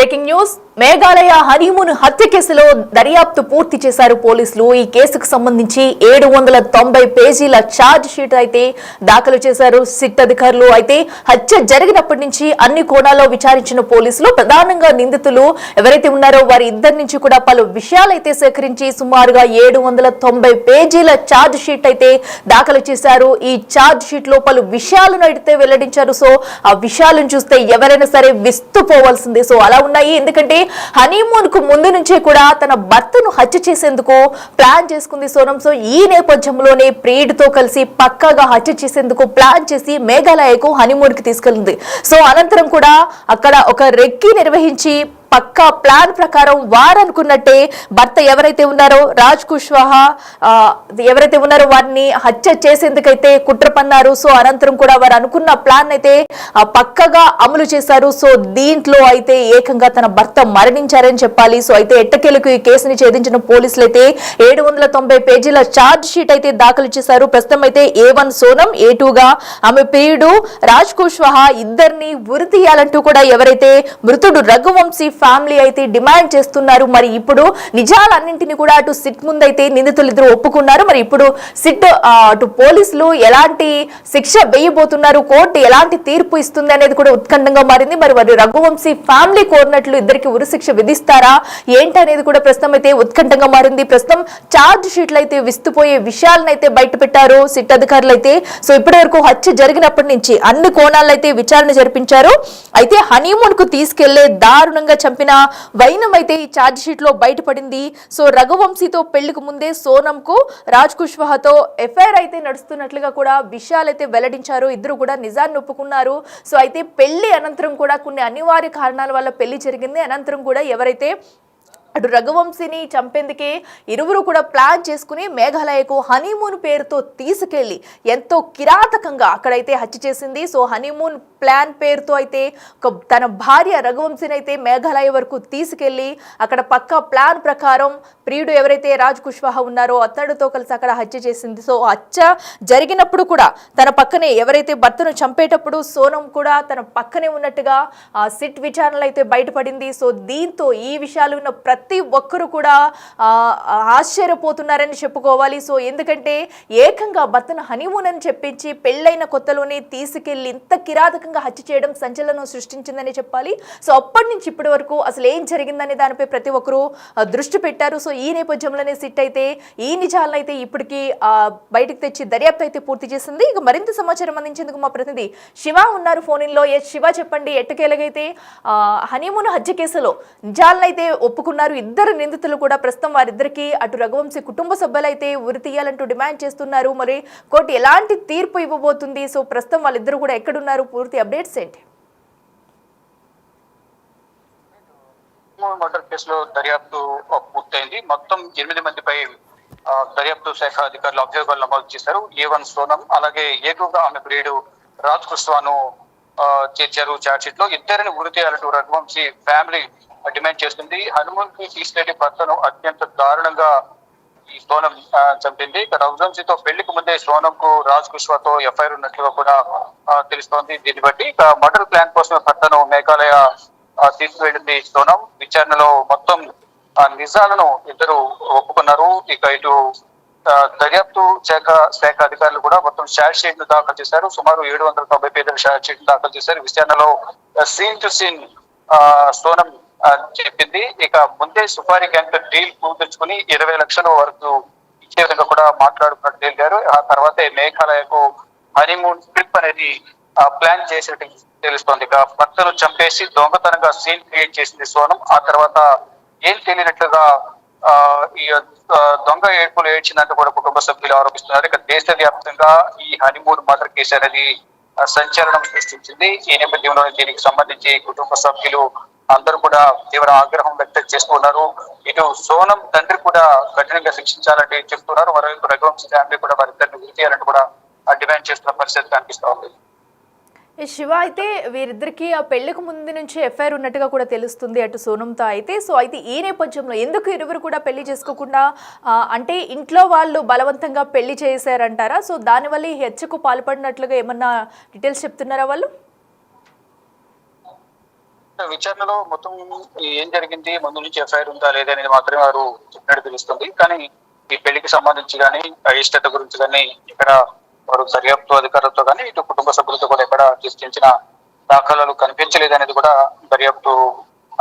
Breaking news Meghalaya honeymoon హత్య కేసులో దర్యాప్తు పూర్తి చేశారు పోలీసులు. ఈ కేసుకు సంబంధించి 790 పేజీల ఛార్జ్ షీట్ అయితే దాఖలు చేశారు సిట్ అధికారులు. అయితే హత్య జరిగినప్పటి నుంచి అన్ని కోణాల్లో విచారించిన పోలీసులు ప్రధానంగా నిందితులు ఎవరైతే ఉన్నారో వారి ఇద్దరి నుంచి కూడా పలు విషయాలైతే సేకరించి సుమారుగా 790 పేజీల ఛార్జ్ షీట్ అయితే దాఖలు చేశారు. ఈ ఛార్జ్ షీట్ లో పలు విషయాలను అయితే వెల్లడించారు. సో ఆ విషయాలను చూస్తే ఎవరైనా సరే విస్తుపోవాల్సిందే. సో అలా ఉన్నాయి. ఎందుకంటే హనీమూన్ కు ముందు నుంచే కూడా తన భర్తను హత్య చేసేందుకు ప్లాన్ చేసుకుంది సోనం. సో ఈ నేపథ్యంలోనే ప్రియుడితో కలిసి పక్కాగా హత్య చేసేందుకు ప్లాన్ చేసి మేఘాలయకు హనీమూన్ కి తీసుకెళ్లింది. సో అనంతరం కూడా అక్కడ ఒక రెక్కి నిర్వహించి పక్కా ప్లాన్ ప్రకారం వారు అనుకున్నట్టే భర్త ఎవరైతే ఉన్నారో రాజ్ కుష్వాహా ఎవరైతే ఉన్నారో వారిని హత్య చేసేందుకైతే కుట్ర పన్నారు. సో అనంతరం కూడా వారు అనుకున్న ప్లాన్ అయితే పక్కగా అమలు చేశారు. సో దీంట్లో అయితే ఏకంగా తన భర్త మరణించారని చెప్పాలి. సో అయితే ఎట్టకేలకు ఈ కేసుని ఛేదించిన పోలీసులు అయితే 790 పేజీల ఛార్జ్ షీట్ అయితే దాఖలు చేశారు. ప్రస్తుతం అయితే A1 సోనం, A2గా ఆమె ప్రియుడు రాజ్ కుష్వాహా ఇద్దరిని ఉరి తీయాలంటూ కూడా ఎవరైతే మృతుడు రఘువంశీ ఫ్యామిలీ అయితే డిమాండ్ చేస్తున్నారు. మరి ఇప్పుడు నిజాలన్నింటినీ కూడా అటు సిట్ ముందైతే నిందితులు ఇద్దరు ఒప్పుకున్నారు. మరి ఇప్పుడు సిట్ అటు పోలీసులు ఎలాంటి శిక్ష వేయబోతున్నారు, కోర్టు ఎలాంటి తీర్పు ఇస్తుంది అనేది కూడా ఉత్కంఠంగా మారింది. మరి వారి రఘువంశీ ఫ్యామిలీ కోరినట్లు ఇద్దరికి ఉరి శిక్ష విధిస్తారా ఏంటి అనేది కూడా ప్రస్తుతం అయితే ఉత్కంఠంగా మారింది. ప్రస్తుతం ఛార్జ్ షీట్లు అయితే విస్తుపోయే విషయాలను అయితే బయట పెట్టారు సిట్ అధికారులు అయితే. సో ఇప్పటి వరకు హత్య జరిగినప్పటి నుంచి అన్ని కోణాల్లో అయితే విచారణ జరిపించారు. అయితే హనీమూన్ కు తీసుకెళ్లే దారుణంగా చంపిన వైనం అయితే ఈ ఛార్జ్ షీట్ లో బయటపడింది. సో రఘువంశీతో పెళ్లికి ముందే సోనం కు రాజ్ కుష్వాహాతో ఎఫ్ఐఆర్ అయితే నడుస్తున్నట్లుగా కూడా విషయాలైతే వెల్లడించారు. ఇద్దరు కూడా నిజాన్ని ఒప్పుకున్నారు. సో అయితే పెళ్లి అనంతరం కూడా కొన్ని అనివార్య కారణాల వల్ల పెళ్లి జరిగింది. అనంతరం కూడా ఎవరైతే అటు రఘువంశీని చంపేందుకే ఇరువురు కూడా ప్లాన్ చేసుకుని మేఘాలయకు హనీమూన్ పేరుతో తీసుకెళ్లి ఎంతో కిరాతకంగా అక్కడైతే హత్య చేసింది. సో హనీమూన్ ప్లాన్ పేరుతో అయితే తన భార్య రఘువంశీని అయితే మేఘాలయ వరకు తీసుకెళ్లి అక్కడ పక్కా ప్లాన్ ప్రకారం ప్రియుడు ఎవరైతే రాజ్ కుష్వాహా ఉన్నారో అతడితో కలిసి అక్కడ హత్య చేసింది. సో హత్య జరిగినప్పుడు కూడా తన పక్కనే ఎవరైతే భర్తను చంపేటప్పుడు సోనం కూడా తన పక్కనే ఉన్నట్టుగా సిట్ విచారణలో అయితే బయటపడింది. సో దీంతో ఈ విషయాలు ఉన్న ప్రతి ఒక్కరు కూడా ఆశ్చర్యపోతున్నారని చెప్పుకోవాలి. సో ఎందుకంటే ఏకంగా భర్తను హనీమూన్ అని చెప్పించి పెళ్ళైన కొత్తలోనే తీసుకెళ్లి ఇంత కిరాతకంగా హత్య చేయడం సంచలనం సృష్టించిందని చెప్పాలి. సో అప్పటి నుంచి ఇప్పటి వరకు అసలు ఏం జరిగిందనే దానిపై ప్రతి ఒక్కరు దృష్టి పెట్టారు. సో ఈ నేపథ్యంలోనే సిట్ అయితే ఈ నిజాలను అయితే ఇప్పటికీ బయటకు తెచ్చి దర్యాప్తు అయితే పూర్తి చేసింది. ఇక మరింత సమాచారం అందించేందుకు మా ప్రతినిధి శివ ఉన్నారు ఫోన్ ఇన్ లో. శివ, చెప్పండి, ఎట్టకేలగైతే హనీమూన్ హత్య కేసులో నిజాలను అయితే ఒప్పుకున్నారు ఇద్దరు నిందితులు కూడా. ప్రస్తుతం వారిద్దరికి అటు రఘువంశీ కుటుంబ సభ్యులు అయితే ఉరి తీయాలంటూ డిమాండ్ చేస్తున్నారు. మరి కోర్టు ఎలాంటి తీర్పు ఇవ్వబోతుంది? సో ప్రస్తుతం వాళ్ళిద్దరు కూడా ఎక్కడున్నారు? పూర్తి అప్డేట్స్ ఏంటి? మర్డర్ కేసులో దర్యాప్తు పూర్తయింది. మొత్తం 8 మందిపై దర్యాప్తు శాఖ అధికారులు అభియోగాలు నమోదు చేశారు. A1 సోనం అలాగే A2గా ఆమె ప్రియుడు రాజ్ కుష్వాను చేర్చారు ఛార్జ్ షీట్ లో. ఇద్దరిని ఉరి తీయాలంటూ రఘువంశీ ఫ్యామిలీ డిమాండ్ చేస్తుంది. హనుమూన్ కి తీసుకెళ్లి భర్తను అత్యంత దారుణంగా ఈ సోనం చంపింది. రఘువంశీతో పెళ్లికి ముందే సోనం కు రాజ్ కుష్వాతో ఎఫ్ఐఆర్ ఉన్నట్లుగా కూడా తెలుస్తోంది. దీన్ని బట్టి మర్డర్ ప్లాన్ కోసం భర్తను మేఘాలయ తీసుకువెళ్ళింది సోనం. విచారణలో మొత్తం నిజాలను ఇద్దరు ఒప్పుకున్నారు. ఇక ఇటు దర్యాప్తు శాఖ అధికారులు కూడా మొత్తం ఛార్జ్ షీట్ ను దాఖలు చేశారు. సుమారు 790 పేజీల ఛార్జ్ షీట్ దాఖలు చేశారు. విచారణలో సీన్ టు సీన్ సోనం చెప్పింది. ఇక ముందే సుపారీ గ్యాంగ్ డీల్ పూర్తించుకుని 20 లక్షల వరకు ఇచ్చే విధంగా కూడా మాట్లాడుకున్నట్టు తెలిపారు. ఆ తర్వాతే మేఘాలయకు హనీమూన్ ట్రిప్ అనేది ప్లాన్ చేసినట్టు తెలుస్తోంది. ఇక భర్తను చంపేసి దొంగతనంగా సీన్ క్రియేట్ చేసింది సోనం. ఆ తర్వాత ఏం తెలియనట్లుగా ఈ దొంగ ఏడ్పులు ఏడ్చిందంటూ కూడా కుటుంబ సభ్యులు ఆరోపిస్తున్నారు. ఇక దేశవ్యాప్తంగా ఈ హనీమూన్ మర్డర్ కేసు అనేది సంచలనం సృష్టించింది. ఈ నేపథ్యంలో దీనికి సంబంధించి కుటుంబ సభ్యులు అందరూ కూడా తీవ్ర ఆగ్రహం వ్యక్తం చేస్తున్నారు. ఇటు సోనం తండ్రి కూడా కఠినంగా శిక్షించాలంటే చెప్తున్నారు. మరోవైపు రఘువంశీ ఫ్యామిలీ కూడా వారిద్దరిని ఉరి తీయాలంటూ కూడా డిమాండ్ చేస్తున్న పరిస్థితి కనిపిస్తూ ఉంది. శివ, అయితే వీరిద్దరికి ఆ పెళ్లికి ముందు నుంచి ఎఫ్ఐఆర్ ఉన్నట్టుగా కూడా తెలుస్తుంది అటు సోనంతో అయితే. సో అయితే ఈ నేపథ్యంలో ఎందుకు ఇరువురు కూడా పెళ్లి చేసుకోకుండా, అంటే ఇంట్లో వాళ్ళు బలవంతంగా పెళ్లి చేశారంటారా? సో దానివల్ల ఈ హత్యకు పాల్పడినట్లుగా ఏమన్నా డీటెయిల్స్ చెప్తున్నారా వాళ్ళు? విచారణలో మొత్తం ఏం జరిగింది, ముందు నుంచి ఎఫ్ఐఆర్ ఉందా లేదా అనేది మాత్రమే వారు చెప్పినట్టు తెలుస్తుంది. కానీ ఈ పెళ్లికి సంబంధించి కానీ అయిష్టత గురించి కానీ ఇక్కడ వారు దర్యాప్తు అధికారులతో కానీ ఇటు కుటుంబ సభ్యులతో కూడా ఎక్కడ చర్చించిన దాఖలాలు కనిపించలేదు అనేది కూడా దర్యాప్తు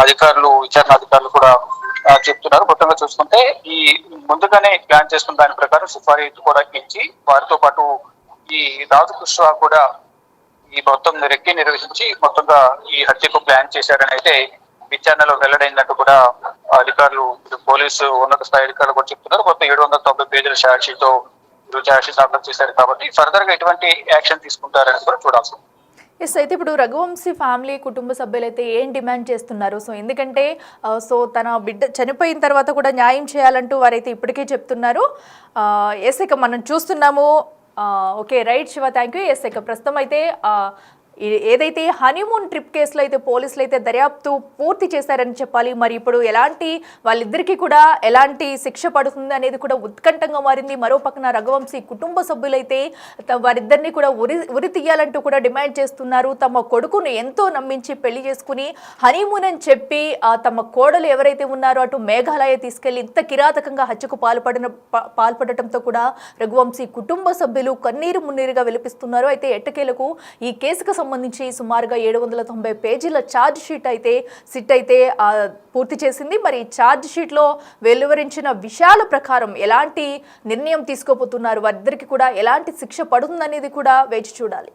అధికారులు, విచారణ అధికారులు కూడా చెప్తున్నారు. మొత్తంగా చూసుకుంటే ఈ ముందుగానే ప్లాన్ చేసుకున్న దాని ప్రకారం సిఫారసు కూడా ఇచ్చి వారితో పాటు ఈ రాజు కుష్వా కూడా ఈ మొత్తం రెక్కి నిర్వహించి మొత్తంగా ఈ హత్యకు ప్లాన్ చేశారని అయితే విచారణలో వెల్లడైందంటూ కూడా అధికారులు, పోలీసు ఉన్నత స్థాయి అధికారులు కూడా చెప్తున్నారు. మొత్తం 790 పేజీల ఛార్జ్ షీట్ దాఖలు చేశారు కాబట్టి ఫర్దర్ గా ఎటువంటి యాక్షన్ తీసుకుంటారని కూడా చూడాల్సి ఉంది. ఎస్, అయితే ఇప్పుడు రఘువంశీ ఫ్యామిలీ కుటుంబ సభ్యులు అయితే ఏం డిమాండ్ చేస్తున్నారు? సో ఎందుకంటే తన బిడ్డ చనిపోయిన తర్వాత కూడా న్యాయం చేయాలంటూ వారైతే ఇప్పటికే చెప్తున్నారు. ఎస్, ఇక మనం చూస్తున్నాము. Okay, right Shiva, thank you. Yes, ఇక ప్రస్తుతం అయితే ఏదైతే హనీమూన్ ట్రిప్ కేసులో అయితే పోలీసులు అయితే దర్యాప్తు పూర్తి చేశారని చెప్పాలి. మరి ఇప్పుడు వాళ్ళిద్దరికీ కూడా ఎలాంటి శిక్ష పడుతుంది అనేది కూడా ఉత్కంఠంగా మారింది. మరో పక్కన రఘువంశీ కుటుంబ సభ్యులైతే వారిద్దరిని కూడా ఉరి తీయాలంటూ కూడా డిమాండ్ చేస్తున్నారు. తమ కొడుకును ఎంతో నమ్మించి పెళ్లి చేసుకుని హనీమూన్ అని చెప్పి తమ కోడలు ఎవరైతే ఉన్నారో అటు మేఘాలయ తీసుకెళ్లి ఇంత కిరాతకంగా హత్యకు పాల్పడటంతో కూడా రఘువంశీ కుటుంబ సభ్యులు కన్నీరు మున్నీరుగా విలపిస్తున్నారు. అయితే ఎట్టకేలకు ఈ కేసుకు సంబంధించి సుమారుగా 790 పేజీల ఛార్జ్ షీట్ అయితే సిట్ అయితే పూర్తి చేసింది. మరి ఛార్జ్ షీట్ లో వెలువరించిన విషయాల ప్రకారం ఎలాంటి నిర్ణయం తీసుకోబోతున్నారు, వారిద్దరికి కూడా ఎలాంటి శిక్ష పడుతుందనేది కూడా వేచి చూడాలి.